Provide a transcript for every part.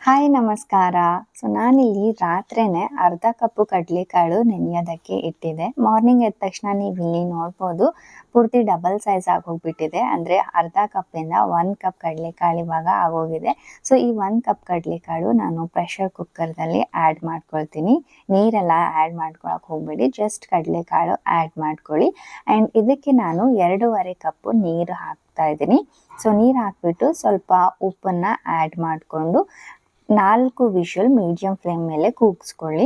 Hi ನಮಸ್ಕಾರ. ನಾನಿಲ್ಲಿ ರಾತ್ರಿನೇ ಅರ್ಧ ಕಪ್ಪು ಕಡಲೆಕಾಳು ನೆನೆಯೋದಕ್ಕೆ ಇಟ್ಟಿದ್ದೆ. ಮಾರ್ನಿಂಗ್ ಎದ್ದ ತಕ್ಷಣ ನೀವು ಇಲ್ಲಿ ನೋಡ್ಬೋದು ಪೂರ್ತಿ ಡಬಲ್ ಸೈಜ್ ಆಗೋಗ್ಬಿಟ್ಟಿದೆ. ಅಂದರೆ ಅರ್ಧ ಕಪ್ಪಿಂದ 1 ಕಪ್ ಕಡಲೆಕಾಳು ಇವಾಗ ಆಗೋಗಿದೆ. ಈ 1 ಕಪ್ ಕಡಲೆಕಾಳು ನಾನು ಪ್ರೆಷರ್ ಕುಕ್ಕರ್ದಲ್ಲಿ ಆ್ಯಡ್ ಮಾಡ್ಕೊಳ್ತೀನಿ. ನೀರೆಲ್ಲ ಆ್ಯಡ್ ಮಾಡ್ಕೊಳಕ್ಕೆ ಹೋಗ್ಬೇಡಿ, ಜಸ್ಟ್ ಕಡಲೆಕಾಳು ಆ್ಯಡ್ ಮಾಡ್ಕೊಳ್ಳಿ. ಆ್ಯಂಡ್ ಇದಕ್ಕೆ ನಾನು 2.5 ಕಪ್ಪು ನೀರು ಹಾಕ್ತಾ ಇದ್ದೀನಿ. ನೀರು ಹಾಕ್ಬಿಟ್ಟು ಸ್ವಲ್ಪ ಉಪ್ಪನ್ನು ಆ್ಯಡ್ ಮಾಡಿಕೊಂಡು 4 ವಿಷಲ್ ಮೀಡಿಯಂ ಫ್ಲೇಮ್ ಮೇಲೆ ಕೂಗಿಸ್ಕೊಳ್ಳಿ.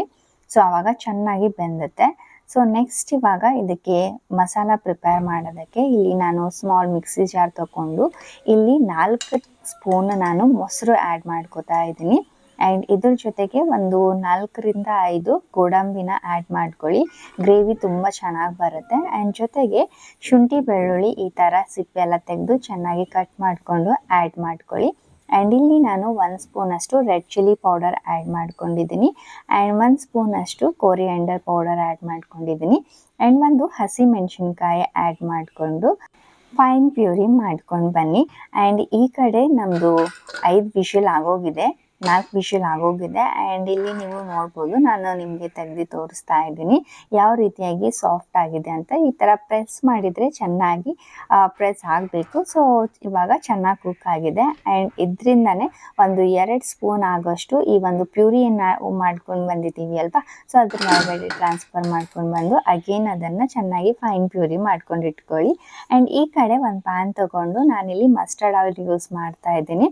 ಆವಾಗ ಚೆನ್ನಾಗಿ ಬೆಂದುತ್ತೆ. ನೆಕ್ಸ್ಟ್ ಇವಾಗ ಇದಕ್ಕೆ ಮಸಾಲ ಪ್ರಿಪೇರ್ ಮಾಡೋದಕ್ಕೆ ಇಲ್ಲಿ ನಾನು ಸ್ಮಾಲ್ ಮಿಕ್ಸಿ ಜಾರ್ ತಗೊಂಡು ಇಲ್ಲಿ 4 ಸ್ಪೂನ್ ನಾನು ಮೊಸರು ಆ್ಯಡ್ ಮಾಡ್ಕೋತಾ ಇದ್ದೀನಿ. ಆ್ಯಂಡ್ ಇದ್ರ ಜೊತೆಗೆ ಒಂದು 4ರಿಂದ 5 ಗೋಡಂಬಿನ ಆ್ಯಡ್ ಮಾಡ್ಕೊಳ್ಳಿ. ಗ್ರೇವಿ ತುಂಬ ಚೆನ್ನಾಗಿ ಬರುತ್ತೆ. ಆ್ಯಂಡ್ ಜೊತೆಗೆ ಶುಂಠಿ ಬೆಳ್ಳುಳ್ಳಿ ಈ ಥರ ಸಿಪ್ಪೆ ಎಲ್ಲ ತೆಗೆದು ಚೆನ್ನಾಗಿ ಕಟ್ ಮಾಡಿಕೊಂಡು ಆ್ಯಡ್ ಮಾಡ್ಕೊಳ್ಳಿ. ಆ್ಯಂಡ್ ಇಲ್ಲಿ ನಾನು 1 ಸ್ಪೂನಷ್ಟು ರೆಡ್ ಚಿಲ್ಲಿ ಪೌಡರ್ ಆ್ಯಡ್ ಮಾಡ್ಕೊಂಡಿದ್ದೀನಿ. ಆ್ಯಂಡ್ 1 ಸ್ಪೂನಷ್ಟು ಕೊರಿಯಾಂಡರ್ ಪೌಡರ್ ಆ್ಯಡ್ ಮಾಡ್ಕೊಂಡಿದ್ದೀನಿ. ಆ್ಯಂಡ್ ಒಂದು ಹಸಿ ಮೆಣಸಿನ್ಕಾಯಿ ಆ್ಯಡ್ ಮಾಡಿಕೊಂಡು ಫೈನ್ ಪ್ಯೂರಿ ಮಾಡ್ಕೊಂಡು ಬನ್ನಿ. ಆ್ಯಂಡ್ ಈ ಕಡೆ ನಮ್ಮದು 5 ವಿಷಲ್ ಆಗೋಗಿದೆ, 4 ವಿಷಲ್ ಆಗೋಗಿದೆ. ಆ್ಯಂಡ್ ಇಲ್ಲಿ ನೀವು ನೋಡ್ಬೋದು, ನಾನು ನಿಮಗೆ ತೆಗೆದು ತೋರಿಸ್ತಾ ಇದ್ದೀನಿ ಯಾವ ರೀತಿಯಾಗಿ ಸಾಫ್ಟ್ ಆಗಿದೆ ಅಂತ. ಈ ಥರ ಪ್ರೆಸ್ ಮಾಡಿದರೆ ಚೆನ್ನಾಗಿ ಪ್ರೆಸ್ ಆಗಬೇಕು. ಇವಾಗ ಚೆನ್ನಾಗಿ ಕುಕ್ ಆಗಿದೆ. ಆ್ಯಂಡ್ ಇದರಿಂದನೇ ಒಂದು 2 ಸ್ಪೂನ್ ಆಗೋಷ್ಟು ಈ ಒಂದು ಪ್ಯೂರಿಯನ್ನು ಮಾಡ್ಕೊಂಡು ಬಂದಿದ್ದೀವಿ ಅಲ್ವಾ, ಅದ್ರ ಒಳಗಡೆ ಟ್ರಾನ್ಸ್ಫರ್ ಮಾಡ್ಕೊಂಡು ಬಂದು ಅಗೇನ್ ಅದನ್ನು ಚೆನ್ನಾಗಿ ಫೈನ್ ಪ್ಯೂರಿ ಮಾಡ್ಕೊಂಡು ಇಟ್ಕೊಳ್ಳಿ. ಆ್ಯಂಡ್ ಈ ಕಡೆ ಒಂದು ಪ್ಯಾನ್ ತೊಗೊಂಡು ನಾನಿಲ್ಲಿ ಮಸ್ಟರ್ಡ್ ಆಯಿಲ್ ಯೂಸ್ ಮಾಡ್ತಾ ಇದ್ದೀನಿ.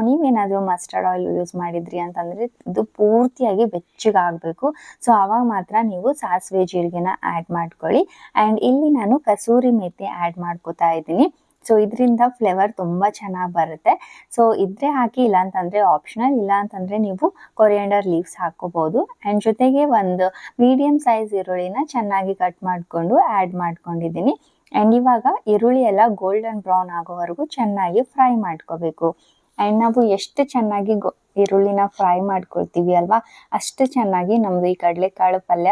ನೀವೇನಾದರೂ ಮಸ್ಟರ್ಡ್ ಆಯಿಲ್ ಯೂಸ್ ಮಾಡಿದ್ರಿ ಅಂತಂದರೆ ಇದು ಪೂರ್ತಿಯಾಗಿ ಬೆಚ್ಚಗಾಗಬೇಕು. ಆವಾಗ ಮಾತ್ರ ನೀವು ಸಾಸಿವೆ ಜೀರಿಗೆನ ಆ್ಯಡ್ ಮಾಡ್ಕೊಳ್ಳಿ. ಆ್ಯಂಡ್ ಇಲ್ಲಿ ನಾನು ಕಸೂರಿ ಮೇಥಿ ಆ್ಯಡ್ ಮಾಡ್ಕೋತಾ ಇದ್ದೀನಿ. ಇದರಿಂದ ಫ್ಲೇವರ್ ತುಂಬ ಚೆನ್ನಾಗಿ ಬರುತ್ತೆ. ಇದ್ರೆ ಹಾಕಿ, ಇಲ್ಲ ಅಂತಂದರೆ ಆಪ್ಷನಲ್, ಇಲ್ಲ ಅಂತಂದರೆ ನೀವು ಕೊರಿಯಾಂಡರ್ ಲೀವ್ಸ್ ಹಾಕ್ಕೋಬೋದು. ಆ್ಯಂಡ್ ಜೊತೆಗೆ ಒಂದು ಮೀಡಿಯಮ್ ಸೈಜ್ ಈರುಳ್ಳಿನ ಚೆನ್ನಾಗಿ ಕಟ್ ಮಾಡಿಕೊಂಡು ಆ್ಯಡ್ ಮಾಡ್ಕೊಂಡಿದ್ದೀನಿ. ಆ್ಯಂಡ್ ಇವಾಗ ಈರುಳ್ಳಿ ಎಲ್ಲ ಗೋಲ್ಡನ್ ಬ್ರೌನ್ ಆಗೋವರೆಗೂ ಚೆನ್ನಾಗಿ ಫ್ರೈ ಮಾಡ್ಕೋಬೇಕು. ಆ್ಯಂಡ್ ನಾವು ಎಷ್ಟು ಚೆನ್ನಾಗಿ ಈರುಳ್ಳಿನ ಫ್ರೈ ಮಾಡ್ಕೊಳ್ತೀವಿ ಅಲ್ವಾ, ಅಷ್ಟು ಚೆನ್ನಾಗಿ ನಮ್ಮದು ಈ ಕಡಲೆಕಾಳು ಪಲ್ಯ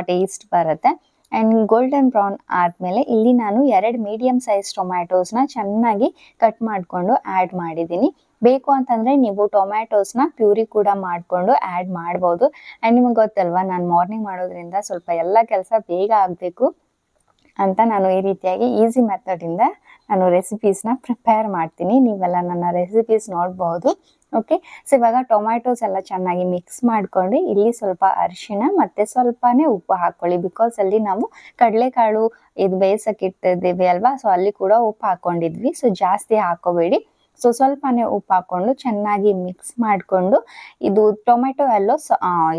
ಟೇಸ್ಟ್ ಬರುತ್ತೆ. ಆ್ಯಂಡ್ ಗೋಲ್ಡನ್ ಬ್ರೌನ್ ಆದಮೇಲೆ ಇಲ್ಲಿ ನಾನು 2 ಮೀಡಿಯಮ್ ಸೈಜ್ ಟೊಮ್ಯಾಟೋಸ್ನ ಚೆನ್ನಾಗಿ ಕಟ್ ಮಾಡಿಕೊಂಡು ಆ್ಯಡ್ ಮಾಡಿದ್ದೀನಿ. ಬೇಕು ಅಂತಂದರೆ ನೀವು ಟೊಮ್ಯಾಟೋಸ್ನ ಪ್ಯೂರಿ ಕೂಡ ಮಾಡಿಕೊಂಡು ಆ್ಯಡ್ ಮಾಡ್ಬೋದು. ಆ್ಯಂಡ್ ನಿಮಗೆ ಗೊತ್ತಲ್ವಾ, ನಾನು ಮಾರ್ನಿಂಗ್ ಮಾಡೋದ್ರಿಂದ ಸ್ವಲ್ಪ ಎಲ್ಲ ಕೆಲಸ ಬೇಗ ಆಗಬೇಕು ಅಂತ ನಾನು ಈ ರೀತಿಯಾಗಿ ಈಸಿ ಮೆಥಡಿಂದ ನಾನು ರೆಸಿಪೀಸ್ನ ಪ್ರಿಪೇರ್ ಮಾಡ್ತೀನಿ. ನೀವೆಲ್ಲ ನನ್ನ ರೆಸಿಪೀಸ್ ನೋಡ್ಬೋದು. ಓಕೆ, ಇವಾಗ ಟೊಮ್ಯಾಟೋಸ್ ಎಲ್ಲ ಚೆನ್ನಾಗಿ ಮಿಕ್ಸ್ ಮಾಡ್ಕೊಂಡು ಇಲ್ಲಿ ಸ್ವಲ್ಪ ಅರಿಶಿಣ ಮತ್ತು ಸ್ವಲ್ಪನೇ ಉಪ್ಪು ಹಾಕ್ಕೊಳ್ಳಿ. ಬಿಕಾಸ್ ಅಲ್ಲಿ ನಾವು ಕಡಲೆಕಾಳು ಇದು ಬೇಯಿಸೋಕೆ ಇಟ್ಟಿದ್ದೀವಿ ಅಲ್ವಾ, ಅಲ್ಲಿ ಕೂಡ ಉಪ್ಪು ಹಾಕ್ಕೊಂಡಿದ್ವಿ. ಜಾಸ್ತಿ ಹಾಕೋಬೇಡಿ. ಸ್ವಲ್ಪನೇ ಉಪ್ಪು ಹಾಕ್ಕೊಂಡು ಚೆನ್ನಾಗಿ ಮಿಕ್ಸ್ ಮಾಡಿಕೊಂಡು ಇದು ಟೊಮೆಟೊ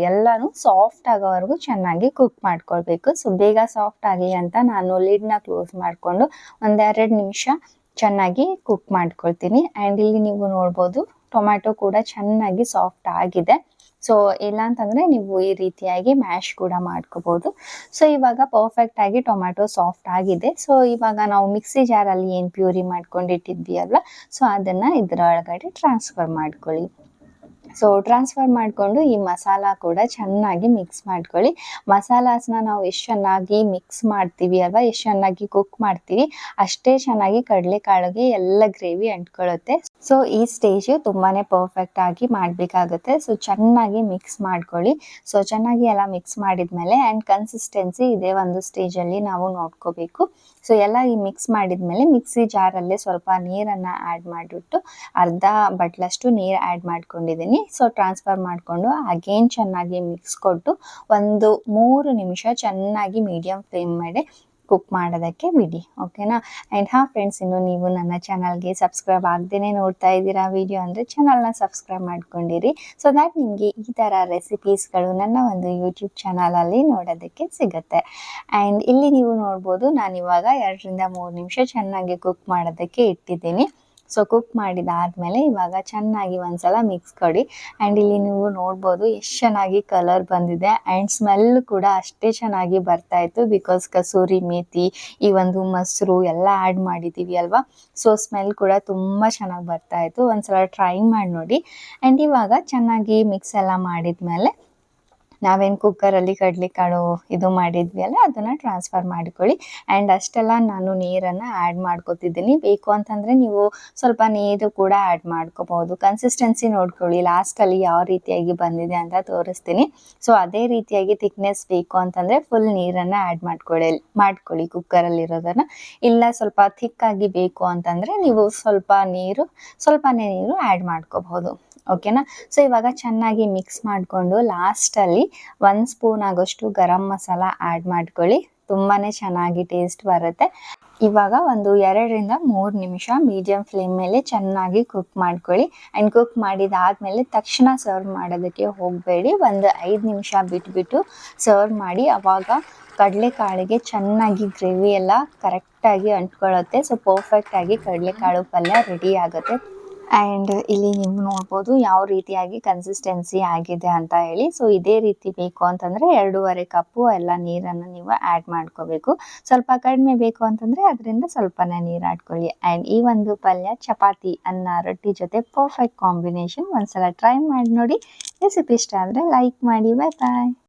ಎಲ್ಲನೂ ಸಾಫ್ಟ್ ಆಗೋವರೆಗೂ ಚೆನ್ನಾಗಿ ಕುಕ್ ಮಾಡ್ಕೊಳ್ಬೇಕು. ಬೇಗ ಸಾಫ್ಟ್ ಆಗಲಿ ಅಂತ ನಾನು ಲಿಡ್ನ ಕ್ಲೋಸ್ ಮಾಡಿಕೊಂಡು 1-2 ನಿಮಿಷ ಚೆನ್ನಾಗಿ ಕುಕ್ ಮಾಡ್ಕೊಳ್ತೀನಿ. ಆ್ಯಂಡ್ ಇಲ್ಲಿ ನೀವು ನೋಡ್ಬೋದು ಟೊಮ್ಯಾಟೊ ಕೂಡ ಚೆನ್ನಾಗಿ ಸಾಫ್ಟ್ ಆಗಿದೆ. ಇಲ್ಲ ಅಂತಂದರೆ ನೀವು ಈ ರೀತಿಯಾಗಿ ಮ್ಯಾಶ್ ಕೂಡ ಮಾಡ್ಕೋಬೋದು. ಇವಾಗ ಪರ್ಫೆಕ್ಟ್ ಆಗಿ ಟೊಮ್ಯಾಟೊ ಸಾಫ್ಟ್ ಆಗಿದೆ. ಇವಾಗ ನಾವು ಮಿಕ್ಸಿ ಜಾರಲ್ಲಿ ಏನು ಪ್ಯೂರಿ ಮಾಡ್ಕೊಂಡಿಟ್ಟಿದ್ವಿ ಅಲ್ವಾ, ಅದನ್ನು ಇದರ ಒಳಗಡೆ ಟ್ರಾನ್ಸ್ಫರ್ ಮಾಡ್ಕೊಳ್ಳಿ. ಟ್ರಾನ್ಸ್ಫರ್ ಮಾಡಿಕೊಂಡು ಈ ಮಸಾಲ ಕೂಡ ಚೆನ್ನಾಗಿ ಮಿಕ್ಸ್ ಮಾಡ್ಕೊಳ್ಳಿ. ಮಸಾಲಾಸ್ನ ನಾವು ಎಷ್ಟು ಚೆನ್ನಾಗಿ ಮಿಕ್ಸ್ ಮಾಡ್ತೀವಿ ಅಲ್ವಾ, ಎಷ್ಟು ಚೆನ್ನಾಗಿ ಕುಕ್ ಮಾಡ್ತೀವಿ, ಅಷ್ಟೇ ಚೆನ್ನಾಗಿ ಕಡಲೆಕಾಳಿಗೆ ಎಲ್ಲ ಗ್ರೇವಿ ಅಂಟ್ಕೊಳ್ಳುತ್ತೆ. ಈ ಸ್ಟೇಜು ತುಂಬಾ ಪರ್ಫೆಕ್ಟ್ ಆಗಿ ಮಾಡಬೇಕಾಗುತ್ತೆ. ಚೆನ್ನಾಗಿ ಮಿಕ್ಸ್ ಮಾಡ್ಕೊಳ್ಳಿ. ಚೆನ್ನಾಗಿ ಎಲ್ಲ ಮಿಕ್ಸ್ ಮಾಡಿದ್ಮೇಲೆ ಆ್ಯಂಡ್ ಕನ್ಸಿಸ್ಟೆನ್ಸಿ ಇದೇ ಒಂದು ಸ್ಟೇಜಲ್ಲಿ ನಾವು ನೋಡ್ಕೋಬೇಕು. ಎಲ್ಲ ಈ ಮಿಕ್ಸ್ ಮಾಡಿದ್ಮೇಲೆ ಮಿಕ್ಸಿ ಜಾರಲ್ಲೇ ಸ್ವಲ್ಪ ನೀರನ್ನು ಆ್ಯಡ್ ಮಾಡಿಬಿಟ್ಟು ಅರ್ಧ ಬಟ್ಲಷ್ಟು ನೀರು ಆ್ಯಡ್ ಮಾಡ್ಕೊಂಡಿದ್ದೀನಿ. ಟ್ರಾನ್ಸ್ಫರ್ ಮಾಡಿಕೊಂಡು ಅಗೇನ್ ಚೆನ್ನಾಗಿ ಮಿಕ್ಸ್ ಕೊಟ್ಟು ಒಂದು 3 ನಿಮಿಷ ಚೆನ್ನಾಗಿ ಮೀಡಿಯಮ್ ಫ್ಲೇಮ್ ಮೇಲೆ ಕುಕ್ ಮಾಡೋದಕ್ಕೆ ಬಿಡಿ. ಓಕೆನಾ? ಆ್ಯಂಡ್ ಫ್ರೆಂಡ್ಸ್, ಇನ್ನು ನೀವು ನನ್ನ ಚಾನಲ್ಗೆ ಸಬ್ಸ್ಕ್ರೈಬ್ ಆಗದೇ ನೋಡ್ತಾ ಇದ್ದೀರಾ ವಿಡಿಯೋ ಅಂದರೆ ಚಾನಲ್ನ ಸಬ್ಸ್ಕ್ರೈಬ್ ಮಾಡ್ಕೊಂಡಿರಿ. ದ್ಯಾಟ್ ನಿಮಗೆ ಈ ಥರ ರೆಸಿಪೀಸ್ಗಳು ನನ್ನ ಒಂದು ಯೂಟ್ಯೂಬ್ ಚಾನಲಲ್ಲಿ ನೋಡೋದಕ್ಕೆ ಸಿಗುತ್ತೆ. ಆ್ಯಂಡ್ ಇಲ್ಲಿ ನೀವು ನೋಡ್ಬೋದು, ನಾನಿವಾಗ 2ರಿಂದ 3 ನಿಮಿಷ ಚೆನ್ನಾಗಿ ಕುಕ್ ಮಾಡೋದಕ್ಕೆ ಇಟ್ಟಿದ್ದೀನಿ. ಕುಕ್ ಮಾಡಿದಾದಮೇಲೆ ಇವಾಗ ಚೆನ್ನಾಗಿ ಒಂದ್ಸಲ ಮಿಕ್ಸ್ ಕೊಡಿ. ಆ್ಯಂಡ್ ಇಲ್ಲಿ ನೀವು ನೋಡ್ಬೋದು ಎಷ್ಟು ಚೆನ್ನಾಗಿ ಕಲರ್ ಬಂದಿದೆ. ಆ್ಯಂಡ್ ಸ್ಮೆಲ್ ಕೂಡ ಅಷ್ಟೇ ಚೆನ್ನಾಗಿ ಬರ್ತಾಯಿತ್ತು. ಬಿಕಾಸ್ ಕಸೂರಿ ಮೇಥಿ, ಈ ಒಂದು ಮೊಸರು ಎಲ್ಲ ಆ್ಯಡ್ ಮಾಡಿದ್ದೀವಿ ಅಲ್ವಾ, ಸ್ಮೆಲ್ ಕೂಡ ತುಂಬ ಚೆನ್ನಾಗಿ ಬರ್ತಾಯಿತ್ತು. ಒಂದ್ಸಲ ಟ್ರೈ ಮಾಡಿ ನೋಡಿ. ಆ್ಯಂಡ್ ಇವಾಗ ಚೆನ್ನಾಗಿ ಮಿಕ್ಸ್ ಎಲ್ಲ ಮಾಡಿದ್ಮೇಲೆ ನಾವೇನು ಕುಕ್ಕರಲ್ಲಿ ಕಡಲೆಕಾಳು ಇದು ಮಾಡಿದ್ವಿ ಅಲ್ಲ ಅದನ್ನು ಟ್ರಾನ್ಸ್ಫರ್ ಮಾಡ್ಕೊಳ್ಳಿ. ಆ್ಯಂಡ್ ಅಷ್ಟೆಲ್ಲ ನಾನು ನೀರನ್ನು ಆ್ಯಡ್ ಮಾಡ್ಕೊತಿದ್ದೀನಿ. ಬೇಕು ಅಂತಂದರೆ ನೀವು ಸ್ವಲ್ಪ ನೀರು ಕೂಡ ಆ್ಯಡ್ ಮಾಡ್ಕೋಬಹುದು. ಕನ್ಸಿಸ್ಟೆನ್ಸಿ ನೋಡ್ಕೊಳ್ಳಿ, ಲಾಸ್ಟಲ್ಲಿ ಯಾವ ರೀತಿಯಾಗಿ ಬಂದಿದೆ ಅಂತ ತೋರಿಸ್ತೀನಿ. ಸೊ ಅದೇ ರೀತಿಯಾಗಿ ಥಿಕ್ನೆಸ್ ಬೇಕು ಅಂತಂದರೆ ಫುಲ್ ನೀರನ್ನು ಆ್ಯಡ್ ಮಾಡ್ಕೊಳ್ಳಿ ಕುಕ್ಕರಲ್ಲಿರೋದನ್ನು. ಇಲ್ಲ ಸ್ವಲ್ಪ ಥಿಕ್ಕಾಗಿ ಬೇಕು ಅಂತಂದರೆ ನೀವು ಸ್ವಲ್ಪನೇ ನೀರು ಆ್ಯಡ್ ಮಾಡ್ಕೋಬಹುದು. ಓಕೆನಾ. ಸೊ ಇವಾಗ ಚೆನ್ನಾಗಿ ಮಿಕ್ಸ್ ಮಾಡಿಕೊಂಡು ಲಾಸ್ಟಲ್ಲಿ 1 ಸ್ಪೂನ್ ಆಗೋಷ್ಟು ಗರಂ ಮಸಾಲ ಆ್ಯಡ್ ಮಾಡ್ಕೊಳ್ಳಿ. ತುಂಬಾ ಚೆನ್ನಾಗಿ ಟೇಸ್ಟ್ ಬರುತ್ತೆ. ಇವಾಗ ಒಂದು 2-3 ನಿಮಿಷ ಮೀಡಿಯಂ ಫ್ಲೇಮ್ ಮೇಲೆ ಚೆನ್ನಾಗಿ ಕುಕ್ ಮಾಡ್ಕೊಳ್ಳಿ. ಆ್ಯಂಡ್ ಕುಕ್ ಮಾಡಿದಾದ್ಮೇಲೆ ತಕ್ಷಣ ಸರ್ವ್ ಮಾಡೋದಕ್ಕೆ ಹೋಗಬೇಡಿ. ಒಂದು 5 ನಿಮಿಷ ಬಿಟ್ಬಿಟ್ಟು ಸರ್ವ್ ಮಾಡಿ. ಆವಾಗ ಕಡಲೆಕಾಳಿಗೆ ಚೆನ್ನಾಗಿ ಗ್ರೇವಿ ಎಲ್ಲ ಕರೆಕ್ಟಾಗಿ ಅಂಟ್ಕೊಳ್ಳುತ್ತೆ. ಸೊ ಪರ್ಫೆಕ್ಟಾಗಿ ಕಡಲೆಕಾಳು ಪಲ್ಯ ರೆಡಿ ಆಗುತ್ತೆ. ಆ್ಯಂಡ್ ಇಲ್ಲಿ ನೀವು ನೋಡ್ಬೋದು ಯಾವ ರೀತಿಯಾಗಿ ಕನ್ಸಿಸ್ಟೆನ್ಸಿ ಆಗಿದೆ ಅಂತ ಹೇಳಿ. ಸೊ ಇದೇ ರೀತಿ ಬೇಕು ಅಂತಂದರೆ 2.5 ಕಪ್ಪು ಎಲ್ಲ ನೀರನ್ನು ನೀವು ಆ್ಯಡ್ ಮಾಡ್ಕೋಬೇಕು. ಸ್ವಲ್ಪ ಕಡಿಮೆ ಬೇಕು ಅಂತಂದರೆ ಅದರಿಂದ ಸ್ವಲ್ಪನೇ ನೀರು ಹಾಕ್ಕೊಳ್ಳಿ. ಆ್ಯಂಡ್ ಈ ಒಂದು ಪಲ್ಯ ಚಪಾತಿ, ಅನ್ನ, ರೊಟ್ಟಿ ಜೊತೆ ಪರ್ಫೆಕ್ಟ್ ಕಾಂಬಿನೇಷನ್. ಒಂದ್ಸಲ ಟ್ರೈ ಮಾಡಿ ನೋಡಿ. ರೆಸಿಪಿ ಇಷ್ಟ ಆದರೆ ಲೈಕ್ ಮಾಡಿ. ಬಾಯ್ ಬಾಯ್.